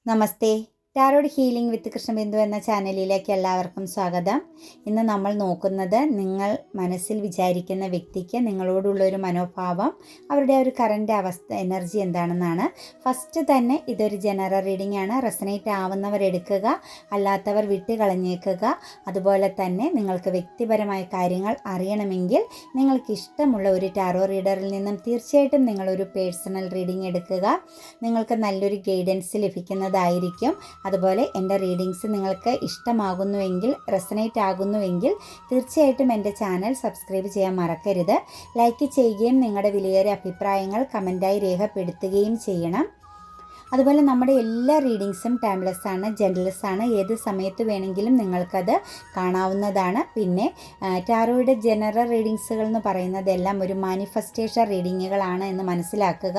നമസ്തേ. Tarot healing വിത്ത് കൃഷ്ണബിന്ദു എന്ന ചാനലിലേക്ക് എല്ലാവർക്കും സ്വാഗതം. ഇന്ന് നമ്മൾ നോക്കുന്നത് നിങ്ങൾ മനസ്സിൽ വിചാരിക്കുന്ന വ്യക്തിക്ക് നിങ്ങളോടുള്ള ഒരു മനോഭാവം, അവരുടെ ഒരു കറൻറ്റ് അവസ്ഥ, എനർജി എന്താണെന്നാണ്. ഫസ്റ്റ് തന്നെ ഇതൊരു ജനറൽ റീഡിംഗ് ആണ്. റെസനേറ്റ് ആവുന്നവർ എടുക്കുക, അല്ലാത്തവർ വിട്ട് കളഞ്ഞേക്കുക. അതുപോലെ തന്നെ നിങ്ങൾക്ക് വ്യക്തിപരമായ കാര്യങ്ങൾ അറിയണമെങ്കിൽ നിങ്ങൾക്ക് ഇഷ്ടമുള്ള ഒരു ടാരോ റീഡറിൽ നിന്നും തീർച്ചയായിട്ടും നിങ്ങളൊരു പേഴ്സണൽ റീഡിംഗ് എടുക്കുക. നിങ്ങൾക്ക് നല്ലൊരു ഗൈഡൻസ് ലഭിക്കുന്നതായിരിക്കും. അതുപോലെ എൻ്റെ റീഡിങ്സ് നിങ്ങൾക്ക് ഇഷ്ടമാകുന്നുവെങ്കിൽ, റെസനേറ്റ് ആകുന്നുവെങ്കിൽ തീർച്ചയായിട്ടും എൻ്റെ ചാനൽ സബ്സ്ക്രൈബ് ചെയ്യാൻ മറക്കരുത്. ലൈക്ക് ചെയ്യുകയും നിങ്ങളുടെ വിലയേറിയ അഭിപ്രായങ്ങൾ കമൻറ്റായി രേഖപ്പെടുത്തുകയും ചെയ്യണം. അതുപോലെ നമ്മുടെ എല്ലാ റീഡിങ്സും ടൈംലെസ് ആണ്, ജെൻഡർലെസ് ആണ്. ഏത് സമയത്ത് വേണമെങ്കിലും നിങ്ങൾക്കത് കാണാവുന്നതാണ്. പിന്നെ ടാരോയുടെ ജനറൽ റീഡിങ്സുകൾ എന്ന് പറയുന്നത് എല്ലാം ഒരു മാനിഫെസ്റ്റേഷൻ റീഡിങ്ങുകളാണ് എന്ന് മനസ്സിലാക്കുക.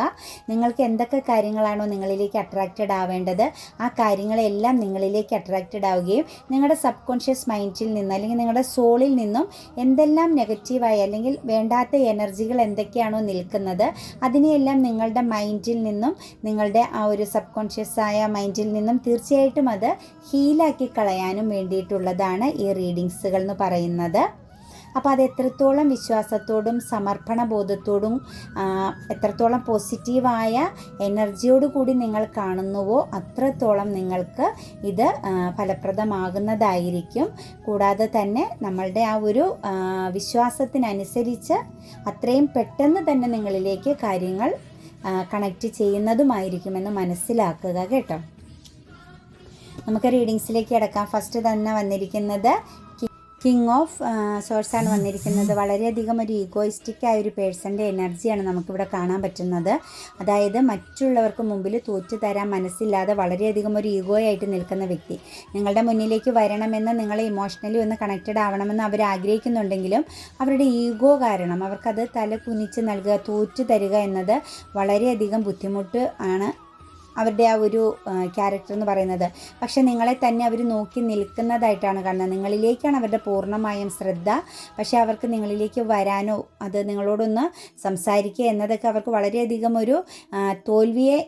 നിങ്ങൾക്ക് എന്തൊക്കെ കാര്യങ്ങളാണോ നിങ്ങളിലേക്ക് അട്രാക്റ്റഡ് ആവേണ്ടത്, ആ കാര്യങ്ങളെല്ലാം നിങ്ങളിലേക്ക് അട്രാക്റ്റഡ് ആവുകയും നിങ്ങളുടെ സബ് കോൺഷ്യസ് മൈൻഡിൽ നിന്ന് അല്ലെങ്കിൽ നിങ്ങളുടെ സോളിൽ നിന്നും എന്തെല്ലാം നെഗറ്റീവായി അല്ലെങ്കിൽ വേണ്ടാത്ത എനർജികൾ എന്തൊക്കെയാണോ നിൽക്കുന്നത് അതിനെയെല്ലാം നിങ്ങളുടെ മൈൻഡിൽ നിന്നും, നിങ്ങളുടെ ആ ഒരു സബ് കോൺഷ്യസ് ആയ മൈൻഡിൽ നിന്നും തീർച്ചയായിട്ടും അത് ഹീലാക്കി കളയാനും വേണ്ടിയിട്ടുള്ളതാണ് ഈ റീഡിങ്സുകൾ എന്ന് പറയുന്നത്. അപ്പോൾ അത് എത്രത്തോളം വിശ്വാസത്തോടും സമർപ്പണ ബോധത്തോടും എത്രത്തോളം പോസിറ്റീവായ എനർജിയോട് കൂടി നിങ്ങൾ കാണുന്നുവോ അത്രത്തോളം നിങ്ങൾക്ക് ഇത് ഫലപ്രദമാകുന്നതായിരിക്കും. കൂടാതെ തന്നെ നമ്മളുടെ ആ ഒരു വിശ്വാസത്തിനനുസരിച്ച് അത്രയും പെട്ടെന്ന് തന്നെ നിങ്ങളിലേക്ക് കാര്യങ്ങൾ കണക്റ്റ് ചെയ്യുന്നതുമായിരിക്കുമെന്ന് മനസ്സിലാക്കുക കേട്ടോ. നമുക്ക് റീഡിങ്സിലേക്ക് കിടക്കാം. ഫസ്റ്റ് തന്നെ വന്നിരിക്കുന്നത് കിങ് ഓഫ് സോഴ്സാണ് വന്നിരിക്കുന്നത്. വളരെയധികം ഒരു ഈഗോയിസ്റ്റിക് ഒരു പേഴ്സൻ്റെ എനർജിയാണ് നമുക്കിവിടെ കാണാൻ പറ്റുന്നത്. അതായത് മറ്റുള്ളവർക്ക് മുമ്പിൽ തോറ്റു തരാൻ മനസ്സില്ലാതെ വളരെയധികം ഒരു ഈഗോയായിട്ട് നിൽക്കുന്ന വ്യക്തി നിങ്ങളുടെ മുന്നിലേക്ക് വരണമെന്ന്, നിങ്ങളെ ഇമോഷണലി ഒന്ന് കണക്റ്റഡ് ആവണമെന്ന് അവർ ആഗ്രഹിക്കുന്നുണ്ടെങ്കിലും അവരുടെ ഈഗോ കാരണം അവർക്കത് തല കുനിച്ച് നൽകുക, തോറ്റു തരിക എന്നത് വളരെയധികം ബുദ്ധിമുട്ട് ആണ് അവരുടെ ആ ഒരു ക്യാരക്ടർ എന്ന് പറയുന്നത്. പക്ഷെ നിങ്ങളെ തന്നെ അവർ നോക്കി നിൽക്കുന്നതായിട്ടാണ് കാണുന്നത്. നിങ്ങളിലേക്കാണ് അവരുടെ പൂർണ്ണമായും ശ്രദ്ധ. പക്ഷേ അവർക്ക് നിങ്ങളിലേക്ക് വരാനോ അത് നിങ്ങളോടൊന്ന് സംസാരിക്കുക എന്നതൊക്കെ അവർക്ക് വളരെയധികം ഒരു തോൽവിയെ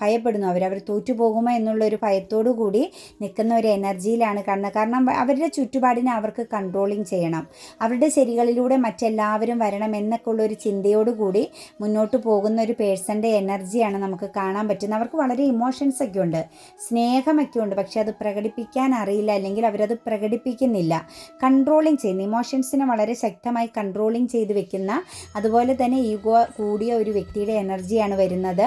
ഭയപ്പെടുന്നു. അവർ തോറ്റുപോകുമോ എന്നുള്ളൊരു ഭയത്തോടു കൂടി നിൽക്കുന്ന ഒരു എനർജിയിലാണ് കാണുന്നത്. കാരണം അവരുടെ ചുറ്റുപാടിനെ അവർക്ക് കൺട്രോളിങ് ചെയ്യണം, അവരുടെ ശരികളിലൂടെ മറ്റെല്ലാവരും വരണം എന്നൊക്കെ ഉള്ളൊരു ചിന്തയോടുകൂടി മുന്നോട്ട് പോകുന്ന ഒരു പേഴ്സൻ്റെ എനർജിയാണ് നമുക്ക് കാണാൻ പറ്റുന്നത്. അവർക്ക് വളരെ ഇമോഷൻസ് ഒക്കെ ഉണ്ട്, സ്നേഹമൊക്കെ ഉണ്ട്. പക്ഷെ അത് പ്രകടിപ്പിക്കാൻ അറിയില്ല, അല്ലെങ്കിൽ അവരത് പ്രകടിപ്പിക്കുന്നില്ല. കൺട്രോളിങ് ചെയ്യുന്ന, ഇമോഷൻസിനെ വളരെ ശക്തമായി കൺട്രോളിങ് ചെയ്ത് വെക്കുന്ന, അതുപോലെ തന്നെ ഈഗോ കൂടിയ ഒരു വ്യക്തിയുടെ എനർജിയാണ് വരുന്നത്.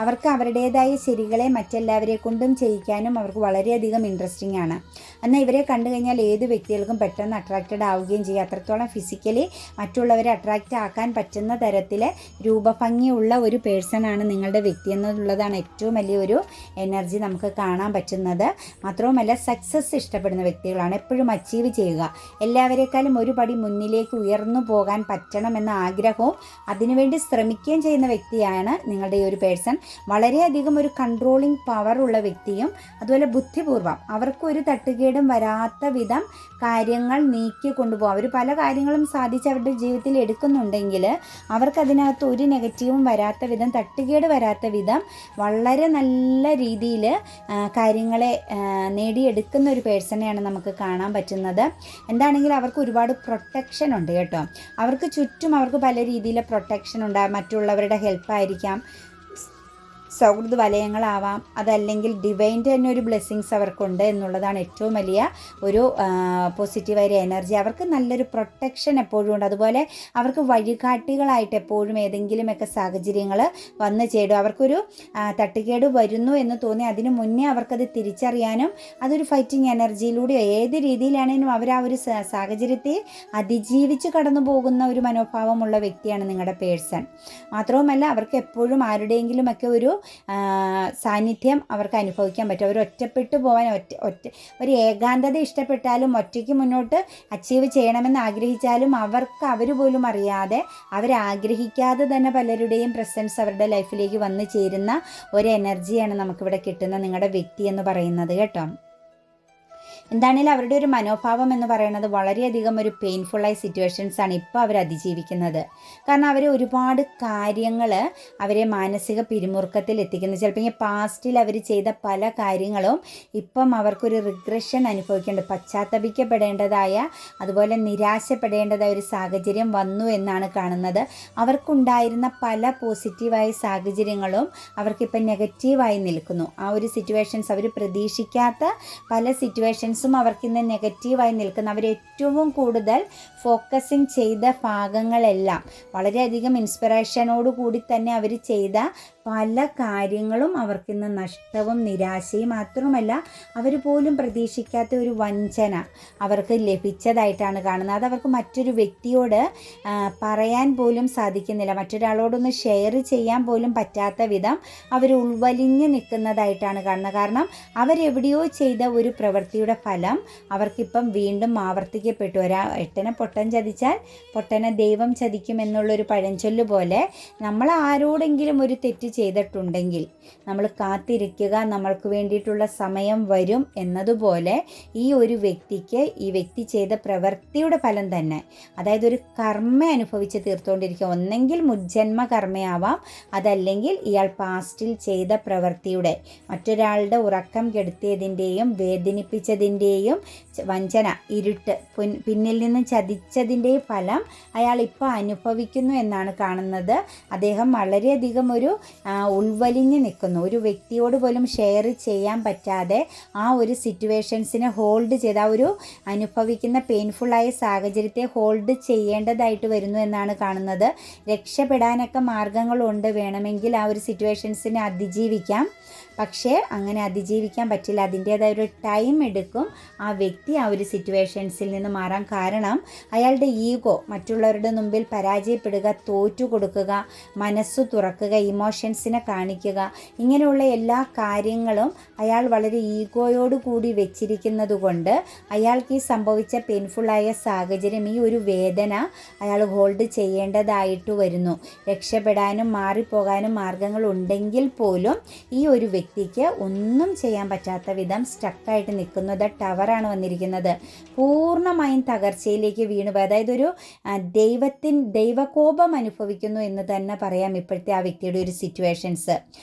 അവർക്ക് അവരുടേതായ ശരികളെ മറ്റെല്ലാവരെ കൊണ്ടും ചെയ്യിക്കാനും അവർക്ക് വളരെയധികം ഇൻട്രസ്റ്റിംഗ് ആണ്. എന്നാൽ ഇവരെ കണ്ടു കഴിഞ്ഞാൽ ഏത് വ്യക്തികൾക്കും പെട്ടെന്ന് അട്രാക്റ്റഡ് ആവുകയും ചെയ്യും. അത്രത്തോളം ഫിസിക്കലി മറ്റുള്ളവരെ അട്രാക്റ്റ് ആക്കാൻ പറ്റുന്ന തരത്തിൽ രൂപഭംഗിയുള്ള ഒരു പേഴ്സണാണ് നിങ്ങളുടെ വ്യക്തി എന്നുള്ളതാണ് ഏറ്റവും വലിയൊരു എനർജി നമുക്ക് കാണാൻ പറ്റുന്നത്. മാത്രവുമല്ല സക്സസ് ഇഷ്ടപ്പെടുന്ന വ്യക്തികളാണ്, എപ്പോഴും അച്ചീവ് ചെയ്യുക, എല്ലാവരെക്കാളും ഒരു പടി മുന്നിലേക്ക് ഉയർന്നു പോകാൻ പറ്റണമെന്ന ആഗ്രഹവും അതിനുവേണ്ടി ശ്രമിക്കുകയും ചെയ്യുന്ന വ്യക്തിയാണ് നിങ്ങളുടെ ഈ ഒരു പേഴ്സൺ. വളരെയധികം ഒരു കൺട്രോളിങ് പവർ ഉള്ള വ്യക്തിയും അതുപോലെ ബുദ്ധിപൂർവ്വം അവർക്കൊരു തട്ടുകേടും വരാത്ത വിധം കാര്യങ്ങൾ നീക്കി കൊണ്ടുപോകും. അവർ പല കാര്യങ്ങളും സാധിച്ച് അവരുടെ ജീവിതത്തിൽ എടുക്കുന്നുണ്ടെങ്കിൽ അവർക്കതിനകത്ത് ഒരു നെഗറ്റീവും വരാത്ത വിധം, തട്ടുകേട് വരാത്ത വിധം വളരെ നല്ല രീതിയിൽ കാര്യങ്ങളെ നേടിയെടുക്കുന്ന ഒരു പേഴ്സണെയാണ് നമുക്ക് കാണാൻ പറ്റുന്നത്. എന്താണെങ്കിലും അവർക്ക് ഒരുപാട് പ്രൊട്ടക്ഷൻ ഉണ്ട് കേട്ടോ. അവർക്ക് ചുറ്റും അവർക്ക് പല രീതിയിലെ പ്രൊട്ടക്ഷൻ ഉണ്ട്. മറ്റുള്ളവരുടെ ഹെൽപ്പായിരിക്കാം, സൗഹൃദ വലയങ്ങളാവാം, അതല്ലെങ്കിൽ ഡിവൈൻ്റെ തന്നെ ഒരു ബ്ലെസ്സിങ്സ് അവർക്കുണ്ട് എന്നുള്ളതാണ് ഏറ്റവും വലിയ ഒരു പോസിറ്റീവായ എനർജി. അവർക്ക് നല്ലൊരു പ്രൊട്ടക്ഷൻ എപ്പോഴും ഉണ്ട്. അതുപോലെ അവർക്ക് വഴികാട്ടികളായിട്ട് എപ്പോഴും ഏതെങ്കിലുമൊക്കെ സാഹചര്യങ്ങൾ വന്നു ചേരും. അവർക്കൊരു തട്ടുകേട് വരുന്നു എന്ന് തോന്നി അതിന് മുന്നേ അവർക്കത് തിരിച്ചറിയാനും അതൊരു ഫൈറ്റിംഗ് എനർജിയിലൂടെ ഏത് രീതിയിലാണെങ്കിലും അവർ ആ ഒരു സാഹചര്യത്തെ അതിജീവിച്ച് കടന്നു പോകുന്ന ഒരു മനോഭാവമുള്ള വ്യക്തിയാണ് നിങ്ങളുടെ പേഴ്സൺ. മാത്രവുമല്ല അവർക്ക് എപ്പോഴും ആരുടെയെങ്കിലുമൊക്കെ ഒരു സാന്നിധ്യം അവർക്ക് അനുഭവിക്കാൻ പറ്റും. അവർ ഒറ്റപ്പെട്ടു പോകാൻ, ഒരു ഏകാന്തത ഇഷ്ടപ്പെട്ടാലും ഒറ്റയ്ക്ക് മുന്നോട്ട് അച്ചീവ് ചെയ്യണമെന്ന് ആഗ്രഹിച്ചാലും അവർ പോലും അറിയാതെ, അവരാഗ്രഹിക്കാതെ തന്നെ പലരുടെയും പ്രസൻസ് അവരുടെ ലൈഫിലേക്ക് വന്നു ചേരുന്ന ഒരു എനർജിയാണ് നമുക്കിവിടെ കിട്ടുന്ന നിങ്ങളുടെ വ്യക്തി എന്ന് പറയുന്നത് കേട്ടോ. എന്താണെങ്കിലും അവരുടെ ഒരു മനോഭാവം എന്ന് പറയുന്നത് വളരെയധികം ഒരു പെയിൻഫുള്ളായ സിറ്റുവേഷൻസാണ് ഇപ്പോൾ അവർ അതിജീവിക്കുന്നത്. കാരണം അവർ ഒരുപാട് കാര്യങ്ങൾ അവരെ മാനസിക പിരിമുറുക്കത്തിൽ എത്തിക്കുന്നു. ചിലപ്പോൾ ഈ പാസ്റ്റിൽ അവർ ചെയ്ത പല കാര്യങ്ങളും ഇപ്പം അവർക്കൊരു റിഗ്രഷൻ അനുഭവിക്കേണ്ടത്, പശ്ചാത്തപിക്കപ്പെടേണ്ടതായ, അതുപോലെ നിരാശപ്പെടേണ്ടതായ ഒരു സാഹചര്യം വന്നു എന്നാണ് കാണുന്നത്. അവർക്കുണ്ടായിരുന്ന പല പോസിറ്റീവായ സാഹചര്യങ്ങളും അവർക്കിപ്പം നെഗറ്റീവായി നിൽക്കുന്നു. ആ ഒരു സിറ്റുവേഷൻസ്, അവർ പ്രതീക്ഷിക്കാത്ത പല സിറ്റുവേഷൻസും അവർക്കിന്ന് നെഗറ്റീവായി നിൽക്കുന്നു. അവർ ഏറ്റവും കൂടുതൽ ഫോക്കസിങ് ചെയ്ത ഭാഗങ്ങളെല്ലാം വളരെയധികം ഇൻസ്പിറേഷനോടുകൂടി തന്നെ അവർ ചെയ്ത പല കാര്യങ്ങളും അവർക്കിന്ന് നഷ്ടവും നിരാശയും, മാത്രമല്ല അവർ പോലും പ്രതീക്ഷിക്കാത്ത ഒരു വഞ്ചന അവർക്ക് ലഭിച്ചതായിട്ടാണ് കാണുന്നത്. അതവർക്ക് മറ്റൊരു വ്യക്തിയോട് പറയാൻ പോലും സാധിക്കുന്നില്ല, മറ്റൊരാളോടൊന്ന് ഷെയർ ചെയ്യാൻ പോലും പറ്റാത്ത വിധം അവർ ഉൾവലിഞ്ഞ് നിൽക്കുന്നതായിട്ടാണ് കാണുന്നത്. കാരണം അവരെവിടെയോ ചെയ്ത ഒരു പ്രവൃത്തിയുടെ ഫലം അവർക്കിപ്പം വീണ്ടും ആവർത്തിക്കപ്പെട്ടു. എട്ടനെ പൊട്ടൻ ചതിച്ചാൽ പൊട്ടനെ ദൈവം ചതിക്കും എന്നുള്ളൊരു പഴഞ്ചൊല്ല് പോലെ, നമ്മൾ ആരോടെങ്കിലും ഒരു തെറ്റ് ചെയ്തിട്ടുണ്ടെങ്കിൽ നമ്മൾ കാത്തിരിക്കുക, നമ്മൾക്ക് വേണ്ടിയിട്ടുള്ള സമയം വരും എന്നതുപോലെ ഈ ഒരു വ്യക്തിക്ക് ഈ വ്യക്തി ചെയ്ത പ്രവൃത്തിയുടെ ഫലം തന്നെ, അതായത് ഒരു കർമ്മ അനുഭവിച്ച് തീർത്തുകൊണ്ടിരിക്കുക. ഒന്നെങ്കിൽ മുജ്ജന്മ കർമ്മയാവാം, അതല്ലെങ്കിൽ ഇയാൾ പാസ്റ്റിൽ ചെയ്ത പ്രവൃത്തിയുടെ, മറ്റൊരാളുടെ ഉറക്കം കെടുത്തിയതിൻ്റെയും വേദനിപ്പിച്ചതിൻ്റെയും വഞ്ചന, ഇരുട്ട്, പിന്നിൽ നിന്ന് ചതിച്ചതിൻ്റെയും ഫലം അയാൾ ഇപ്പോൾ അനുഭവിക്കുന്നു എന്നാണ് കാണുന്നത്. അദ്ദേഹം വളരെയധികം ഒരു ഉൾവലിഞ്ഞ് നിൽക്കുന്നു. ഒരു വ്യക്തിയോട് പോലും ഷെയർ ചെയ്യാൻ പറ്റാതെ ആ ഒരു സിറ്റുവേഷൻസിനെ ഹോൾഡ് ചെയ്ത്, ആ ഒരു അനുഭവിക്കുന്ന പെയിൻഫുള്ളായ സാഹചര്യത്തെ ഹോൾഡ് ചെയ്യേണ്ടതായിട്ട് വരുന്നു എന്നാണ് കാണുന്നത്. രക്ഷപ്പെടാനൊക്കെ മാർഗങ്ങളുണ്ട്, വേണമെങ്കിൽ ആ ഒരു സിറ്റുവേഷൻസിനെ അതിജീവിക്കാം. പക്ഷേ അങ്ങനെ അതിജീവിക്കാൻ പറ്റില്ല, അതിൻ്റേതായ ഒരു ടൈം എടുക്കും ആ വ്യക്തി ആ ഒരു സിറ്റുവേഷൻസിൽ നിന്ന് മാറാൻ. കാരണം അയാളുടെ ഈഗോ, മറ്റുള്ളവരുടെ മുമ്പിൽ പരാജയപ്പെടുക, തോറ്റു കൊടുക്കുക, മനസ്സ് തുറക്കുക, ഇമോഷൻസിനെ കാണിക്കുക, ഇങ്ങനെയുള്ള എല്ലാ കാര്യങ്ങളും അയാൾ വളരെ ഈഗോയോട് കൂടി വെച്ചിരിക്കുന്നത് കൊണ്ട് അയാൾക്ക് ഈ സംഭവിച്ച പെയിൻഫുള്ളായ സാഹചര്യം, ഈ ഒരു വേദന അയാൾ ഹോൾഡ് ചെയ്യേണ്ടതായിട്ട് വരുന്നു. രക്ഷപ്പെടാനും മാറിപ്പോകാനും മാർഗങ്ങളുണ്ടെങ്കിൽ പോലും ഈ ഒരു വ്യക്തിക്ക് ഒന്നും ചെയ്യാൻ പറ്റാത്ത വിധം സ്റ്റക്കായിട്ട് നിൽക്കുന്നത്. ടവറാണ് വന്നിരിക്കുന്നത്. പൂർണ്ണമായും തകർച്ചയിലേക്ക് വീണുപോയി, അതായത് ഒരു ദൈവകോപം അനുഭവിക്കുന്നു എന്ന് തന്നെ പറയാം ഇപ്പോഴത്തെ ആ വ്യക്തിയുടെ ഒരു സിറ്റുവേഷൻസ്.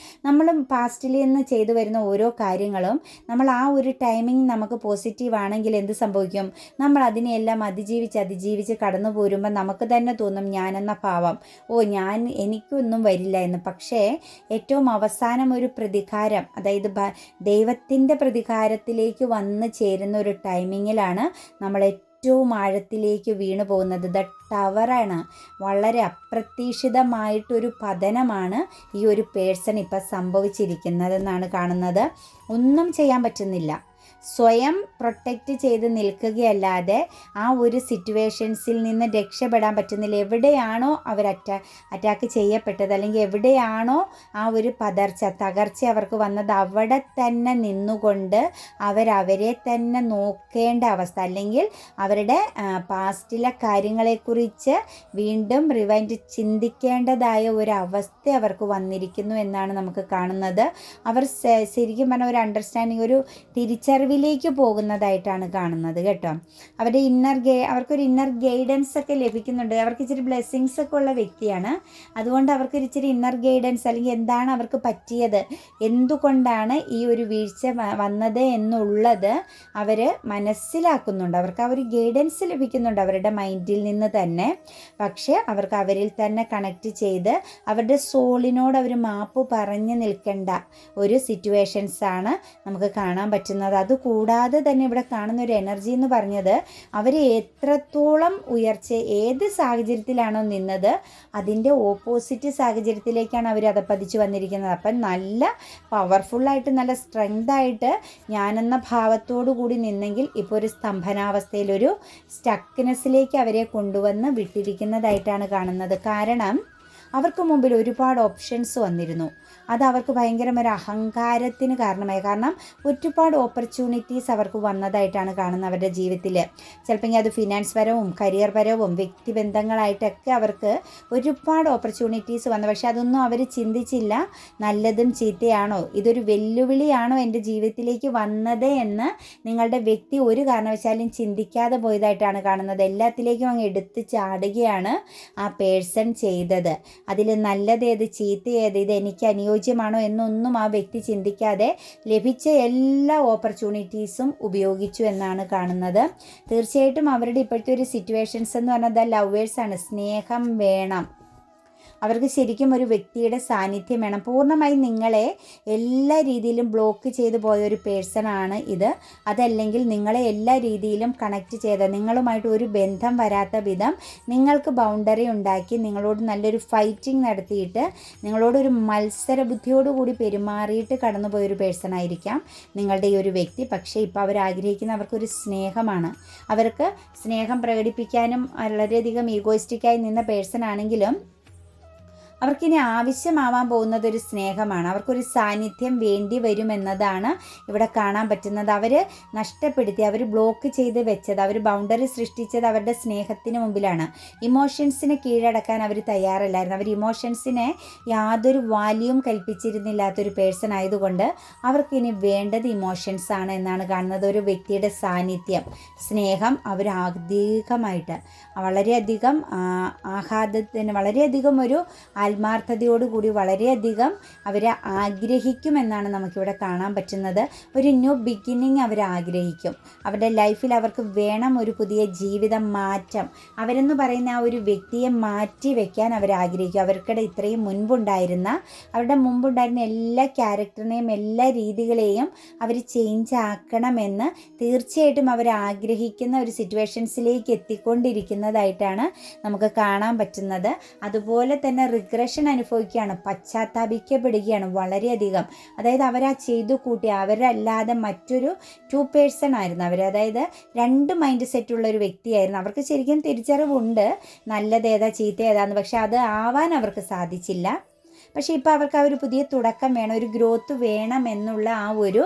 നമ്മൾ പാസ്റ്റിൽ നിന്ന് ചെയ്തു വരുന്ന ഓരോ കാര്യങ്ങളും നമ്മൾ ആ ഒരു ടൈമിങ് നമുക്ക് പോസിറ്റീവ് ആണെങ്കിൽ എന്ത് സംഭവിക്കും? നമ്മൾ അതിനെയെല്ലാം അതിജീവിച്ച് കടന്നു പോരുമ്പോൾ നമുക്ക് തന്നെ തോന്നും ഞാനെന്ന ഭാവം, എനിക്കൊന്നും വരില്ല എന്ന്. പക്ഷേ ഏറ്റവും അവസാനം ഒരു പ്രതികാരം, അതായത് ദൈവത്തിൻ്റെ പ്രതികാരത്തിലേക്ക് വന്ന് ചേരുന്ന ഒരു ടൈമിങ്ങിലാണ് നമ്മൾ ഏറ്റവും ആഴത്തിലേക്ക് വീണു പോകുന്നത്. ടവറാണ്. വളരെ അപ്രതീക്ഷിതമായിട്ടൊരു പതനമാണ് ഈ ഒരു പേഴ്സൺ ഇപ്പം സംഭവിച്ചിരിക്കുന്നതെന്നാണ് കാണുന്നത്. ഒന്നും ചെയ്യാൻ പറ്റുന്നില്ല, സ്വയം പ്രൊട്ടക്റ്റ് ചെയ്ത് നിൽക്കുകയല്ലാതെ ആ ഒരു സിറ്റുവേഷൻസിൽ നിന്ന് രക്ഷപ്പെടാൻ പറ്റുന്നില്ല. എവിടെയാണോ അവർ അറ്റാക്ക് ചെയ്യപ്പെട്ടത്, അല്ലെങ്കിൽ എവിടെയാണോ ആ ഒരു തകർച്ച അവർക്ക് വന്നത്, അവിടെ തന്നെ നിന്നുകൊണ്ട് അവരെ തന്നെ നോക്കേണ്ട അവസ്ഥ, അല്ലെങ്കിൽ അവരുടെ പാസ്റ്റിലെ കാര്യങ്ങളെക്കുറിച്ച് വീണ്ടും റിവൈൻഡ് ചിന്തിക്കേണ്ടതായ ഒരു അവസ്ഥ അവർക്ക് വന്നിരിക്കുന്നു എന്നാണ് നമുക്ക് കാണുന്നത്. അവർ ശരിക്കും പറഞ്ഞാൽ ഒരു അണ്ടർസ്റ്റാൻഡിങ്, ഒരു തിരിച്ചറിവിലേക്ക് പോകുന്നതായിട്ടാണ് കാണുന്നത് കേട്ടോ. അവരുടെ അവർക്കൊരു ഇന്നർ ഗൈഡൻസ് ഒക്കെ ലഭിക്കുന്നുണ്ട്. അവർക്ക് ഇച്ചിരി ബ്ലെസ്സിങ്സ് ഒക്കെ ഉള്ള വ്യക്തിയാണ്. അതുകൊണ്ട് അവർക്ക് ഇച്ചിരി ഇന്നർ ഗൈഡൻസ്, അല്ലെങ്കിൽ എന്താണ് അവർക്ക് പറ്റിയത്, എന്തുകൊണ്ടാണ് ഈ ഒരു വീഴ്ച വന്നത് എന്നുള്ളത് അവർ മനസ്സിലാക്കുന്നുണ്ട്. അവർക്ക് ആ ഒരു ഗൈഡൻസ് ലഭിക്കുന്നുണ്ട് അവരുടെ മൈൻഡിൽ നിന്ന് തന്നെ. പക്ഷേ അവർക്ക് അവരിൽ തന്നെ കണക്റ്റ് ചെയ്ത് അവരുടെ സോളിനോട് അവർ മാപ്പ് പറഞ്ഞ് നിൽക്കേണ്ട ഒരു സിറ്റുവേഷൻസാണ് നമുക്ക് കാണാൻ പറ്റുന്നത്. അതുകൂടാതെ തന്നെ ഇവിടെ കാണുന്ന ഒരു എനർജി എന്ന് പറഞ്ഞത്, അവർ എത്രത്തോളം ഉയർച്ച, ഏത് സാഹചര്യത്തിലാണോ നിന്നത് അതിൻ്റെ ഓപ്പോസിറ്റ് സാഹചര്യത്തിലേക്കാണ് അവർ അതപ്പതിച്ച് വന്നിരിക്കുന്നത്. അപ്പം നല്ല പവർഫുള്ളായിട്ട്, നല്ല സ്ട്രെങ്തായിട്ട് ഞാനെന്ന ഭാവത്തോടു കൂടി നിന്നെങ്കിൽ ഇപ്പോൾ ഒരു സ്തംഭനാവസ്ഥയിലൊരു സ്റ്റക്നെസ്സിലേക്ക് അവരെ കൊണ്ടുവന്ന് വിട്ടിരിക്കുന്നതായിട്ടാണ് കാണുന്നത്. കാരണം അവർക്ക് മുമ്പിൽ ഒരുപാട് ഓപ്ഷൻസ് വന്നിരുന്നു. അത് അവർക്ക് ഭയങ്കര ഒരു അഹങ്കാരത്തിന് കാരണമായി. കാരണം ഒരുപാട് ഓപ്പർച്യൂണിറ്റീസ് അവർക്ക് വന്നതായിട്ടാണ് കാണുന്നത് അവരുടെ ജീവിതത്തിൽ. ചിലപ്പോൾ അത് ഫിനാൻസ് പരവും കരിയർ പരവും വ്യക്തിബന്ധങ്ങളായിട്ടൊക്കെ അവർക്ക് ഒരുപാട് ഓപ്പർച്യൂണിറ്റീസ് വന്നു. പക്ഷെ അതൊന്നും അവർ ചിന്തിച്ചില്ല, നല്ലതും ചീത്തയാണോ, ഇതൊരു വെല്ലുവിളിയാണോ എൻ്റെ ജീവിതത്തിലേക്ക് വന്നത് എന്ന് നിങ്ങളുടെ വ്യക്തി ഒരു കാരണവശാലും ചിന്തിക്കാതെ പോയതായിട്ടാണ് കാണുന്നത്. എല്ലാത്തിലേക്കും അങ്ങ് എടുത്ത് ചാടുകയാണ് ആ പേഴ്സൺ ചെയ്തത്. അതിൽ നല്ലതേത് ചീത്തയേത്, ഇത് എനിക്ക് അനുയോജ്യമാണോ എന്നൊന്നും ആ വ്യക്തി ചിന്തിക്കാതെ ലഭിച്ച എല്ലാ ഓപ്പർച്യൂണിറ്റീസും ഉപയോഗിച്ചു എന്നാണ് കാണുന്നത്. തീർച്ചയായിട്ടും അവരുടെ ഇപ്പോഴത്തെ ഒരു സിറ്റുവേഷൻസ് എന്ന് പറഞ്ഞാൽ ലവേഴ്സാണ്. സ്നേഹം വേണം, അവർക്ക് ശരിക്കും ഒരു വ്യക്തിയുടെ സാന്നിധ്യം വേണം. പൂർണ്ണമായി നിങ്ങളെ എല്ലാ രീതിയിലും ബ്ലോക്ക് ചെയ്ത് പോയ ഒരു പേഴ്സണാണ് ഇത്. അതല്ലെങ്കിൽ നിങ്ങളെ എല്ലാ രീതിയിലും കണക്റ്റ് ചെയ്ത, നിങ്ങളുമായിട്ട് ഒരു ബന്ധം വരാത്ത വിധം നിങ്ങൾക്ക് ബൗണ്ടറി ഉണ്ടാക്കി നിങ്ങളോട് നല്ലൊരു ഫൈറ്റിംഗ് നടത്തിയിട്ട് നിങ്ങളോടൊരു മത്സര ബുദ്ധിയോടുകൂടി പെരുമാറിയിട്ട് കടന്നുപോയൊരു പേഴ്സൺ ആയിരിക്കാം നിങ്ങളുടെ ഈ ഒരു വ്യക്തി. പക്ഷേ ഇപ്പോൾ അവർ ആഗ്രഹിക്കുന്ന അവർക്കൊരു സ്നേഹമാണ്. അവർക്ക് സ്നേഹം പ്രകടിപ്പിക്കാനും വളരെയധികം ഈഗോയിസ്റ്റിക്കായി നിന്ന പേഴ്സൺ ആണെങ്കിലും അവർക്കിനി ആവശ്യമാവാൻ പോകുന്നത് ഒരു സ്നേഹമാണ്. അവർക്കൊരു സാന്നിധ്യം വേണ്ടി വരുമെന്നതാണ് ഇവിടെ കാണാൻ പറ്റുന്നത്. അവർ നഷ്ടപ്പെടുത്തി, അവർ ബ്ലോക്ക് ചെയ്ത് വെച്ചത്, അവർ ബൗണ്ടറി സൃഷ്ടിച്ചത് അവരുടെ സ്നേഹത്തിന് മുമ്പിലാണ്. ഇമോഷൻസിനെ കീഴടക്കാൻ അവർ തയ്യാറല്ലായിരുന്നു. അവർ ഇമോഷൻസിനെ യാതൊരു വാല്യൂം കൽപ്പിച്ചിരുന്നില്ലാത്തൊരു പേഴ്സൺ ആയതുകൊണ്ട് അവർക്കിനി വേണ്ടത് ഇമോഷൻസാണ് എന്നാണ് കാണുന്നത്. ഒരു വ്യക്തിയുടെ സാന്നിധ്യം, സ്നേഹം അവർ അധികമായിട്ട് വളരെയധികം ആഹ്ലാദത്തിന്, വളരെയധികം ഒരു ആത്മാർത്ഥതയോടുകൂടി വളരെയധികം അവർ ആഗ്രഹിക്കുമെന്നാണ് നമുക്കിവിടെ കാണാൻ പറ്റുന്നത്. ഒരു ന്യൂ ബിഗിന്നിങ് അവർ ആഗ്രഹിക്കും. അവരുടെ ലൈഫിൽ അവർക്ക് വേണം ഒരു പുതിയ ജീവിതം, മാറ്റം. അവരെന്ന് പറയുന്ന ആ ഒരു വ്യക്തിയെ മാറ്റി വയ്ക്കാൻ അവർ ആഗ്രഹിക്കും. അവർക്കിടെ ഇത്രയും അവരുടെ മുമ്പുണ്ടായിരുന്ന എല്ലാ ക്യാരക്ടറിനെയും എല്ലാ രീതികളെയും അവർ ചേഞ്ച് ആക്കണമെന്ന് തീർച്ചയായിട്ടും അവർ ആഗ്രഹിക്കുന്ന ഒരു സിറ്റുവേഷൻസിലേക്ക് എത്തിക്കൊണ്ടിരിക്കുന്നതായിട്ടാണ് നമുക്ക് കാണാൻ പറ്റുന്നത്. അതുപോലെ തന്നെ റിഗ്രഷൻ അനുഭവിക്കുകയാണ്, പശ്ചാത്താപിക്കപ്പെടുകയാണ് വളരെയധികം. അതായത് അവരാ ചെയ്തു കൂട്ടി, അവരല്ലാതെ മറ്റൊരു പേഴ്സൺ ആയിരുന്നു അവർ. അതായത് രണ്ട് മൈൻഡ് സെറ്റുള്ള ഒരു വ്യക്തിയായിരുന്നു. അവർക്ക് ശരിക്കും തിരിച്ചറിവുണ്ട് നല്ലതേതാ ചീത്ത ഏതാന്ന്, പക്ഷെ അത് ആവാൻ അവർക്ക് സാധിച്ചില്ല. പക്ഷേ ഇപ്പോൾ അവർക്ക് ആ ഒരു പുതിയ തുടക്കം വേണം, ഒരു ഗ്രോത്ത് വേണം എന്നുള്ള ആ ഒരു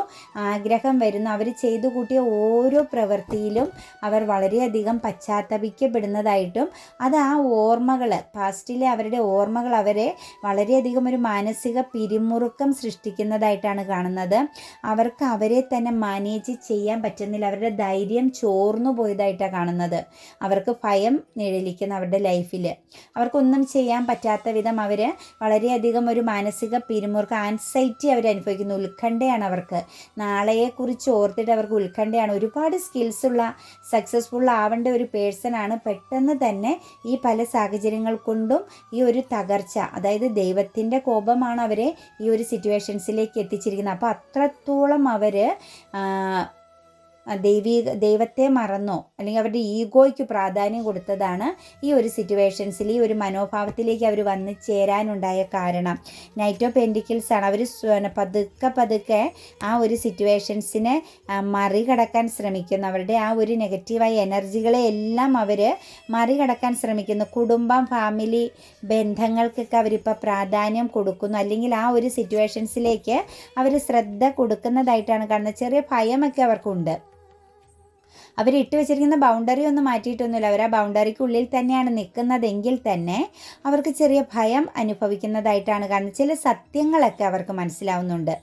ആഗ്രഹം വരുന്നു. അവർ ചെയ്തു കൂട്ടിയ ഓരോ പ്രവൃത്തിയിലും അവർ വളരെയധികം പശ്ചാത്തപിക്കപ്പെടുന്നതായിട്ടും അത് ആ ഓർമ്മകൾ, പാസ്റ്റിലെ അവരുടെ ഓർമ്മകൾ അവരെ വളരെയധികം ഒരു മാനസിക പിരിമുറുക്കം സൃഷ്ടിക്കുന്നതായിട്ടാണ് കാണുന്നത്. അവർക്ക് അവരെ തന്നെ മാനേജ് ചെയ്യാൻ പറ്റുന്നില്ല. അവരുടെ ധൈര്യം ചോർന്നു പോയതായിട്ടാണ് കാണുന്നത്. അവർക്ക് ഭയം നിഴലിക്കുന്ന അവരുടെ ലൈഫിൽ അവർക്കൊന്നും ചെയ്യാൻ പറ്റാത്ത വിധം അവർ വളരെയധികം ഒരു മാനസിക പിരിമുറുക്കം, ആൻസൈറ്റി അവർ അനുഭവിക്കുന്നു. ഉത്കണ്ഠയാണ് അവർക്ക്, നാളെയെക്കുറിച്ച് ഓർത്തിട്ട് അവർക്ക് ഉത്കണ്ഠയാണ്. ഒരുപാട് സ്കിൽസുള്ള സക്സസ്ഫുൾ ആവേണ്ട ഒരു പേഴ്സണാണ്. പെട്ടെന്ന് തന്നെ ഈ പല സാഹചര്യങ്ങൾ കൊണ്ടും ഈ ഒരു തകർച്ച, അതായത് ദൈവത്തിൻ്റെ കോപമാണ് അവരെ ഈ ഒരു സിറ്റുവേഷൻസിലേക്ക് എത്തിച്ചിരിക്കുന്നത്. അപ്പോൾ അത്രത്തോളം അവർ ദൈവത്തെ മറന്നോ അല്ലെങ്കിൽ അവരുടെ ഈഗോയ്ക്ക് പ്രാധാന്യം കൊടുത്തതാണ് ഈ ഒരു സിറ്റുവേഷൻസിൽ, ഈ ഒരു മനോഭാവത്തിലേക്ക് അവർ വന്ന് ചേരാനുണ്ടായ കാരണം. നൈറ്റ് ഓഫ് പെൻറ്റിക്കിൾസ് ആണ്. അവർ പതുക്കെ ആ ഒരു സിറ്റുവേഷൻസിനെ മറികടക്കാൻ ശ്രമിക്കുന്നു. അവരുടെ ആ ഒരു നെഗറ്റീവായ എനർജികളെ എല്ലാം അവർ മറികടക്കാൻ ശ്രമിക്കുന്നു. കുടുംബം, ഫാമിലി ബന്ധങ്ങൾക്കൊക്കെ അവരിപ്പോൾ പ്രാധാന്യം കൊടുക്കുന്നു. അല്ലെങ്കിൽ ആ ഒരു സിറ്റുവേഷൻസിലേക്ക് അവർ ശ്രദ്ധ കൊടുക്കുന്നതായിട്ടാണ് കാണുന്നത്. ചെറിയ ഭയമൊക്കെ അവർക്കുണ്ട്. അവരിട്ട് വെച്ചിരിക്കുന്ന ബൗണ്ടറി ഒന്നും മാറ്റിയിട്ടൊന്നുമില്ല. അവർ ആ ബൗണ്ടറിക്കുള്ളിൽ തന്നെയാണ് നിൽക്കുന്നതെങ്കിൽ തന്നെ അവർക്ക് ചെറിയ ഭയം അനുഭവിക്കുന്നതായിട്ടാണ് കാണുന്നത്. ചില സത്യങ്ങളൊക്കെ അവർക്ക് മനസ്സിലാവുന്നുണ്ട്.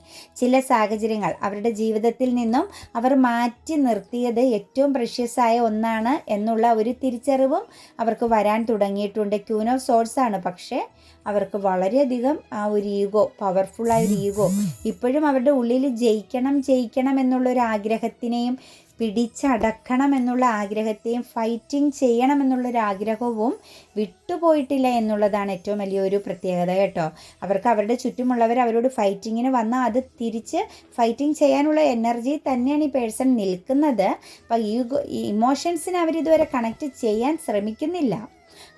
ചില സാഹചര്യങ്ങൾ അവരുടെ ജീവിതത്തിൽ നിന്നും അവർ മാറ്റി നിർത്തിയത് ഏറ്റവും പ്രഷ്യസായ ഒന്നാണ് എന്നുള്ള ഒരു തിരിച്ചറിവും അവർക്ക് വരാൻ തുടങ്ങിയിട്ടുണ്ട്. ക്യൂൻ ഓഫ് സോർഡ്സ് ആണ്. പക്ഷേ അവർക്ക് വളരെയധികം ആ ഒരു ഈഗോ, പവർഫുള്ളായ ഒരു ഈഗോ ഇപ്പോഴും അവരുടെ ഉള്ളിൽ ജയിക്കണം എന്നുള്ളൊരു ആഗ്രഹത്തിനെയും പിടിച്ചടക്കണം എന്നുള്ള ആഗ്രഹത്തെയും ഫൈറ്റിംഗ് ചെയ്യണമെന്നുള്ളൊരു ആഗ്രഹവും വിട്ടുപോയിട്ടില്ല എന്നുള്ളതാണ് ഏറ്റവും വലിയൊരു പ്രത്യേകത കേട്ടോ. അവർക്ക് അവരുടെ ചുറ്റുമുള്ളവർ അവരോട് ഫൈറ്റിങ്ങിന് വന്നാൽ അത് തിരിച്ച് ഫൈറ്റിംഗ് ചെയ്യാനുള്ള എനർജി തന്നെയാണ് ഈ പേഴ്സൺ നിൽക്കുന്നത്. അപ്പോൾ ഈ ഇമോഷൻസിനെ അവരിതുവരെ കണക്റ്റ് ചെയ്യാൻ ശ്രമിക്കുന്നില്ല.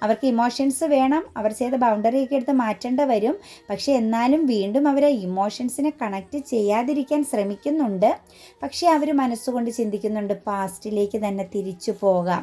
അവർക്ക് ഇമോഷൻസ് വേണം, അവർ ചെയ്ത ബൗണ്ടറിയൊക്കെ എടുത്ത് മാറ്റേണ്ടി വരും. പക്ഷേ എന്നാലും വീണ്ടും അവർ ഇമോഷൻസിനെ കണക്റ്റ് ചെയ്യാതിരിക്കാൻ ശ്രമിക്കുന്നുണ്ട്. പക്ഷേ അവർ മനസ്സുകൊണ്ട് ചിന്തിക്കുന്നുണ്ട് പാസ്റ്റിലേക്ക് തന്നെ തിരിച്ചു പോകാം.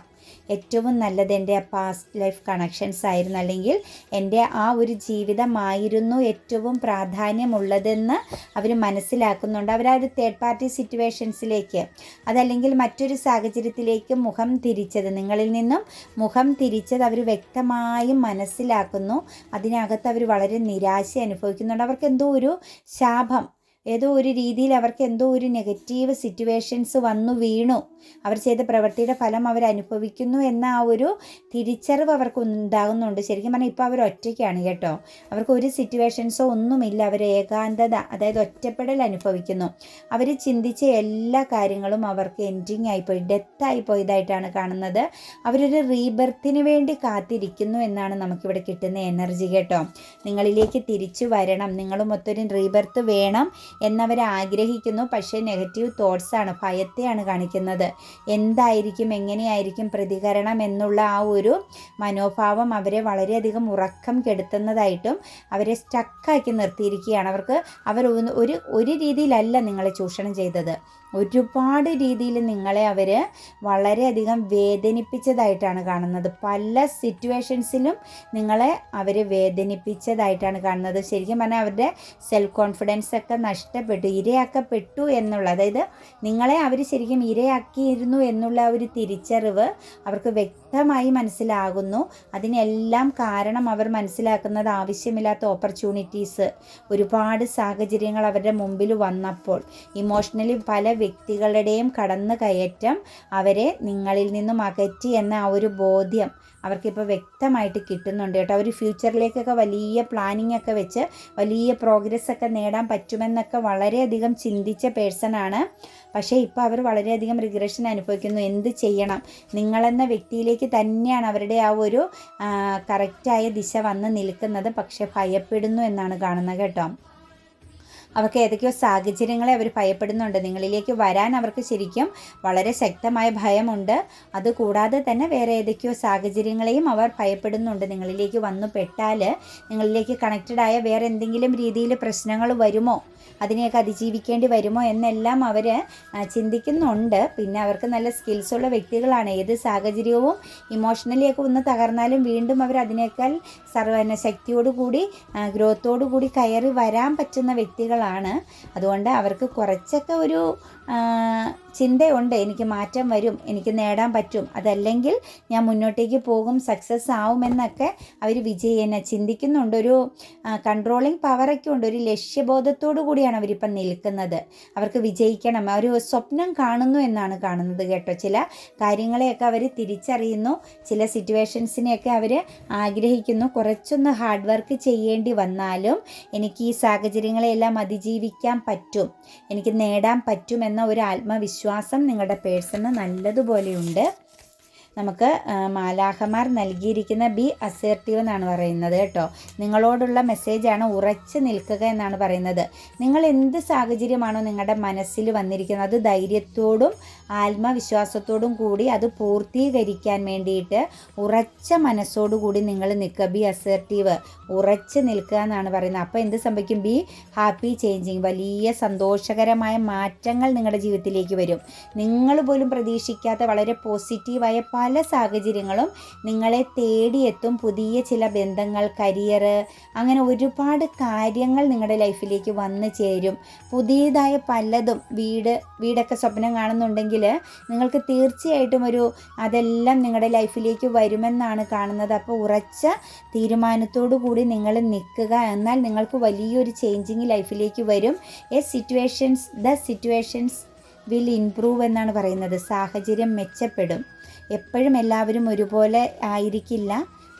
ഏറ്റവും നല്ലത് എൻ്റെ പാസ്റ്റ് ലൈഫ് കണക്ഷൻസ് ആയിരുന്നു, അല്ലെങ്കിൽ എൻ്റെ ആ ഒരു ജീവിതമായിരുന്നു ഏറ്റവും പ്രാധാന്യമുള്ളതെന്ന് അവർ മനസ്സിലാക്കുന്നുണ്ട്. അവർ ആ ഒരു തേർഡ് പാർട്ടി സിറ്റുവേഷൻസിലേക്ക്, അതല്ലെങ്കിൽ മറ്റൊരു സാഹചര്യത്തിലേക്ക് മുഖം തിരിച്ചത്, നിങ്ങളിൽ നിന്നും മുഖം തിരിച്ചത് അവർ വ്യക്തമായും മനസ്സിലാക്കുന്നു. അതിനകത്ത് അവർ വളരെ നിരാശ അനുഭവിക്കുന്നുണ്ട്. അവർക്ക് എന്തോ ഒരു ശാപം, ഏതോ ഒരു രീതിയിൽ അവർക്ക് എന്തോ ഒരു നെഗറ്റീവ് സിറ്റുവേഷൻസ് വന്നു വീണു, അവർ ചെയ്ത പ്രവൃത്തിയുടെ ഫലം അവർ അനുഭവിക്കുന്നു എന്ന ആ ഒരു തിരിച്ചറിവ് അവർക്ക് ഉണ്ടാകുന്നുണ്ട്. ശരിക്കും പറഞ്ഞാൽ ഇപ്പോൾ അവർ ഒറ്റയ്ക്കാണ് കേട്ടോ. അവർക്ക് ഒരു സിറ്റുവേഷൻസോ ഒന്നുമില്ല. അവർ ഏകാന്തത, അതായത് ഒറ്റപ്പെടൽ അനുഭവിക്കുന്നു. അവർ ചിന്തിച്ച എല്ലാ കാര്യങ്ങളും അവർക്ക് എൻഡിങ് ആയിപ്പോയി, ഡെത്തായി പോയതായിട്ടാണ് കാണുന്നത്. അവരൊരു റീബർത്തിന് വേണ്ടി കാത്തിരിക്കുന്നു എന്നാണ് നമുക്കിവിടെ കിട്ടുന്ന എനർജി കേട്ടോ. നിങ്ങളിലേക്ക് തിരിച്ചു വരണം, നിങ്ങളും ഒത്തൊരു റീബർത്ത് വേണം എന്നവർ ആഗ്രഹിക്കുന്നു. പക്ഷേ നെഗറ്റീവ് തോട്ട്സാണ്, ഭയത്തെയാണ് കാണിക്കുന്നത്. എന്തായിരിക്കും, എങ്ങനെയായിരിക്കും പ്രതികരണം എന്നുള്ള ആ ഒരു മനോഭാവം അവരെ വളരെയധികം ഉറക്കം കെടുത്തുന്നതായിട്ടും അവരെ സ്റ്റക്കാക്കി നിർത്തിയിരിക്കുകയാണ്. അവർ ഒരു രീതിയിലല്ല നിങ്ങളെ ചൂഷണം ചെയ്തത്, ഒരുപാട് രീതിയിൽ നിങ്ങളെ അവർ വളരെയധികം വേദനിപ്പിച്ചതായിട്ടാണ് കാണുന്നത്. പല സിറ്റുവേഷൻസിലും നിങ്ങളെ അവർ വേദനിപ്പിച്ചതായിട്ടാണ് കാണുന്നത്. ശരിക്കും പറഞ്ഞാൽ അവരുടെ സെൽഫ് കോൺഫിഡൻസ് ഒക്കെ നഷ്ടപ്പെട്ടു, ഇരയാക്കപ്പെട്ടു എന്നുള്ള, അതായത് നിങ്ങളെ അവർ ശരിക്കും ഇരയാക്കിയിരുന്നു എന്നുള്ള ഒരു തിരിച്ചറിവ് അവർക്ക് വ്യക്തമായി മനസ്സിലാകുന്നു. അതിനെല്ലാം കാരണം അവർ മനസ്സിലാക്കുന്നത് ആവശ്യമില്ലാത്ത ഓപ്പർച്യൂണിറ്റീസ്, ഒരുപാട് സാഹചര്യങ്ങൾ അവരുടെ മുമ്പിൽ വന്നപ്പോൾ ഇമോഷണലി പല വ്യക്തികളുടെയും കടന്നു കയറ്റം അവരെ നിങ്ങളിൽ നിന്നും അകറ്റി എന്ന ആ ഒരു ബോധ്യം അവർക്കിപ്പോൾ വ്യക്തമായിട്ട് കിട്ടുന്നുണ്ട് കേട്ടോ. അവർ ഫ്യൂച്ചറിലേക്കൊക്കെ വലിയ പ്ലാനിങ് ഒക്കെ വെച്ച് വലിയ പ്രോഗ്രസ് ഒക്കെ നേടാൻ പറ്റുമെന്നൊക്കെ വളരെയധികം ചിന്തിച്ച പേഴ്സണാണ്. പക്ഷേ ഇപ്പോൾ അവർ വളരെയധികം റിഗ്രഷൻ അനുഭവിക്കുന്നു. എന്ത് ചെയ്യണം, നിങ്ങളെന്ന വ്യക്തിയിലേക്ക് തന്നെയാണ് അവരുടെ ആ ഒരു കറക്റ്റായ ദിശ വന്ന് നിൽക്കുന്നത്. പക്ഷേ ഭയപ്പെടുന്നു എന്നാണ് കാണുന്നത് കേട്ടോ. അവർക്ക് ഏതൊക്കെയോ സാഹചര്യങ്ങളെ അവർ ഭയപ്പെടുന്നുണ്ട്. നിങ്ങളിലേക്ക് വരാൻ അവർക്ക് ശരിക്കും വളരെ ശക്തമായ ഭയമുണ്ട്. അതുകൂടാതെ തന്നെ വേറെ ഏതൊക്കെയോ സാഹചര്യങ്ങളെയും അവർ ഭയപ്പെടുന്നുണ്ട്. നിങ്ങളിലേക്ക് വന്നു പെട്ടാൽ നിങ്ങളിലേക്ക് കണക്റ്റഡായ വേറെ എന്തെങ്കിലും രീതിയിൽ പ്രശ്നങ്ങൾ വരുമോ, അതിനെയൊക്കെ അതിജീവിക്കേണ്ടി വരുമോ എന്നെല്ലാം അവർ ചിന്തിക്കുന്നുണ്ട്. പിന്നെ അവർക്ക് നല്ല സ്കിൽസുള്ള വ്യക്തികളാണ്. ഏത് സാഹചര്യവും ഇമോഷണലിയൊക്കെ ഒന്ന് തകർന്നാലും വീണ്ടും അവർ അതിനേക്കാൾ ശക്തിയോടുകൂടി ഗ്രോത്തോടുകൂടി കയറി വരാൻ പറ്റുന്ന വ്യക്തികളാണ്. അതുകൊണ്ട് അവർക്ക് കുറച്ചൊക്കെ ഒരു ചിന്തയുണ്ട്, എനിക്ക് മാറ്റം വരും, എനിക്ക് നേടാൻ പറ്റും, അതല്ലെങ്കിൽ ഞാൻ മുന്നോട്ടേക്ക് പോകും, സക്സസ് ആവുമെന്നൊക്കെ അവർ ചിന്തിക്കുന്നുണ്ട്. ഒരു കൺട്രോളിങ് പവറൊക്കെ ഉണ്ട്. ഒരു ലക്ഷ്യബോധത്തോടു കൂടിയാണ് അവരിപ്പം നിൽക്കുന്നത്. അവർക്ക് വിജയിക്കണം, ഒരു സ്വപ്നം കാണുന്നു എന്നാണ് കാണുന്നത് കേട്ടോ. ചില കാര്യങ്ങളെയൊക്കെ അവർ തിരിച്ചറിയുന്നു, ചില സിറ്റുവേഷൻസിനെയൊക്കെ അവർ ആഗ്രഹിക്കുന്നു. കുറച്ചൊന്ന് ഹാർഡ് വർക്ക് ചെയ്യേണ്ടി വന്നാലും എനിക്ക് ഈ സാഹചര്യങ്ങളെല്ലാം അതിജീവിക്കാൻ പറ്റും, എനിക്ക് നേടാൻ പറ്റുമെന്ന ഒരു ആത്മവിശ്വാസം നിങ്ങളുടെ പേഴ്സണ് നല്ലതുപോലെയുണ്ട്. നമുക്ക് മാലാഖമാർ നൽകിയിരിക്കുന്ന ബി അസേർട്ടീവ് എന്നാണ് പറയുന്നത് കേട്ടോ. നിങ്ങളോടുള്ള മെസ്സേജാണ് ഉറച്ചു നിൽക്കുക എന്നാണ് പറയുന്നത്. നിങ്ങൾ എന്ത് സാഹചര്യമാണോ നിങ്ങളുടെ മനസ്സിൽ വന്നിരിക്കുന്നത് അത് ധൈര്യത്തോടും ആത്മവിശ്വാസത്തോടും കൂടി അത് പൂർത്തീകരിക്കാൻ വേണ്ടിയിട്ട് ഉറച്ച മനസ്സോടുകൂടി നിങ്ങൾ നിൽക്കുക. ബി അസേർട്ടീവ്, ഉറച്ചു നിൽക്കുക എന്നാണ് പറയുന്നത്. അപ്പോൾ എന്ത് സംഭവിക്കും? ബി ഹാപ്പി ചേഞ്ചിങ്, വലിയ സന്തോഷകരമായ മാറ്റങ്ങൾ നിങ്ങളുടെ ജീവിതത്തിലേക്ക് വരും. നിങ്ങൾ പോലും പ്രതീക്ഷിക്കാത്ത വളരെ പോസിറ്റീവായ പല സാഹചര്യങ്ങളും നിങ്ങളെ തേടിയെത്തും. പുതിയ ചില ബന്ധങ്ങൾ, കരിയർ, അങ്ങനെ ഒരുപാട് കാര്യങ്ങൾ നിങ്ങളുടെ ലൈഫിലേക്ക് വന്നു ചേരും. പുതിയതായ പലതും, വീടൊക്കെ സ്വപ്നം കാണുന്നുണ്ടെങ്കിൽ നിങ്ങൾക്ക് തീർച്ചയായിട്ടും അതെല്ലാം നിങ്ങളുടെ ലൈഫിലേക്ക് വരുമെന്നാണ് കാണുന്നത്. അപ്പോൾ ഉറച്ച തീരുമാനത്തോടു കൂടി നിങ്ങൾ നിൽക്കുക. എന്നാൽ നിങ്ങൾക്ക് വലിയൊരു ചേഞ്ചിങ് ലൈഫിലേക്ക് വരും. ദ സിറ്റുവേഷൻസ് വിൽ ഇംപ്രൂവ് എന്നാണ് പറയുന്നത്. സാഹചര്യം മെച്ചപ്പെടും. എപ്പോഴും എല്ലാവരും ഒരുപോലെ ആയിരിക്കില്ല.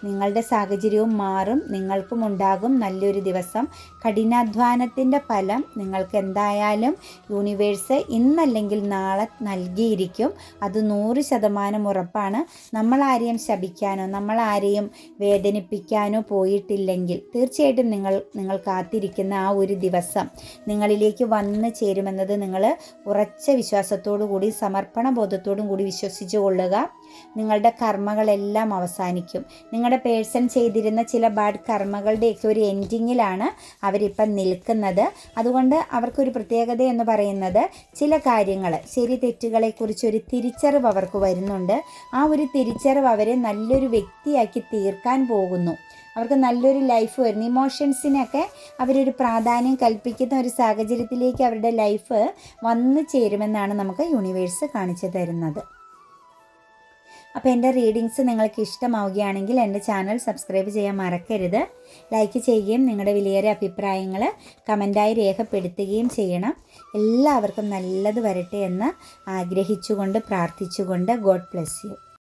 നിങ്ങളുടെ സാഹചര്യവും മാറും. നിങ്ങൾക്കും ഉണ്ടാകും നല്ലൊരു ദിവസം. കഠിനാധ്വാനത്തിൻ്റെ ഫലം നിങ്ങൾക്ക് എന്തായാലും യൂണിവേഴ്സ് ഇന്നല്ലെങ്കിൽ നാളെ നൽകിയിരിക്കും. അത് 100% ഉറപ്പാണ്. നമ്മളാരെയും ശപിക്കാനോ നമ്മളാരെയും വേദനിപ്പിക്കാനോ പോയിട്ടില്ലെങ്കിൽ തീർച്ചയായിട്ടും നിങ്ങൾ കാത്തിരിക്കുന്ന ആ ഒരു ദിവസം നിങ്ങളിലേക്ക് വന്നു ചേരുമെന്നത് നിങ്ങൾ ഉറച്ച വിശ്വാസത്തോടു കൂടി സമർപ്പണ ബോധത്തോടും കൂടി വിശ്വസിച്ചു കൊള്ളുക. നിങ്ങളുടെ കർമ്മകളെല്ലാം അവസാനിക്കും. നിങ്ങൾ നിങ്ങളുടെ പേഴ്സൺ ചെയ്തിരുന്ന ചില ബാഡ് കർമ്മകളുടെയൊക്കെ ഒരു എൻഡിങ്ങിലാണ് അവരിപ്പം നിൽക്കുന്നത്. അതുകൊണ്ട് അവർക്കൊരു പ്രത്യേകത എന്ന് പറയുന്നത് ചില കാര്യങ്ങൾ, ശരി തെറ്റുകളെക്കുറിച്ചൊരു തിരിച്ചറിവ് അവർക്ക് വരുന്നുണ്ട്. ആ ഒരു തിരിച്ചറിവ് അവരെ നല്ലൊരു വ്യക്തിയാക്കി തീർക്കാൻ പോകുന്നു. അവർക്ക് നല്ലൊരു ലൈഫ് വരുന്നു. ഇമോഷൻസിനൊക്കെ അവരൊരു പ്രാധാന്യം കൽപ്പിക്കുന്ന ഒരു സാഹചര്യത്തിലേക്ക് അവരുടെ ലൈഫ് വന്നു ചേരുമെന്നാണ് നമുക്ക് യൂണിവേഴ്സ് കാണിച്ചു തരുന്നത്. അപ്പോൾ എൻ്റെ റീഡിങ്സ് നിങ്ങൾക്ക് ഇഷ്ടമാവുകയാണെങ്കിൽ എൻ്റെ ചാനൽ സബ്സ്ക്രൈബ് ചെയ്യാൻ മറക്കരുത്. ലൈക്ക് ചെയ്യുകയും നിങ്ങളുടെ വിലയേറിയ അഭിപ്രായങ്ങൾ കമൻറ്റായി രേഖപ്പെടുത്തുകയും ചെയ്യണം. എല്ലാവർക്കും നല്ലത് വരട്ടെ എന്ന് ആഗ്രഹിച്ചുകൊണ്ട് പ്രാർത്ഥിച്ചുകൊണ്ട് ഗോഡ് ബ്ലെസ് യു.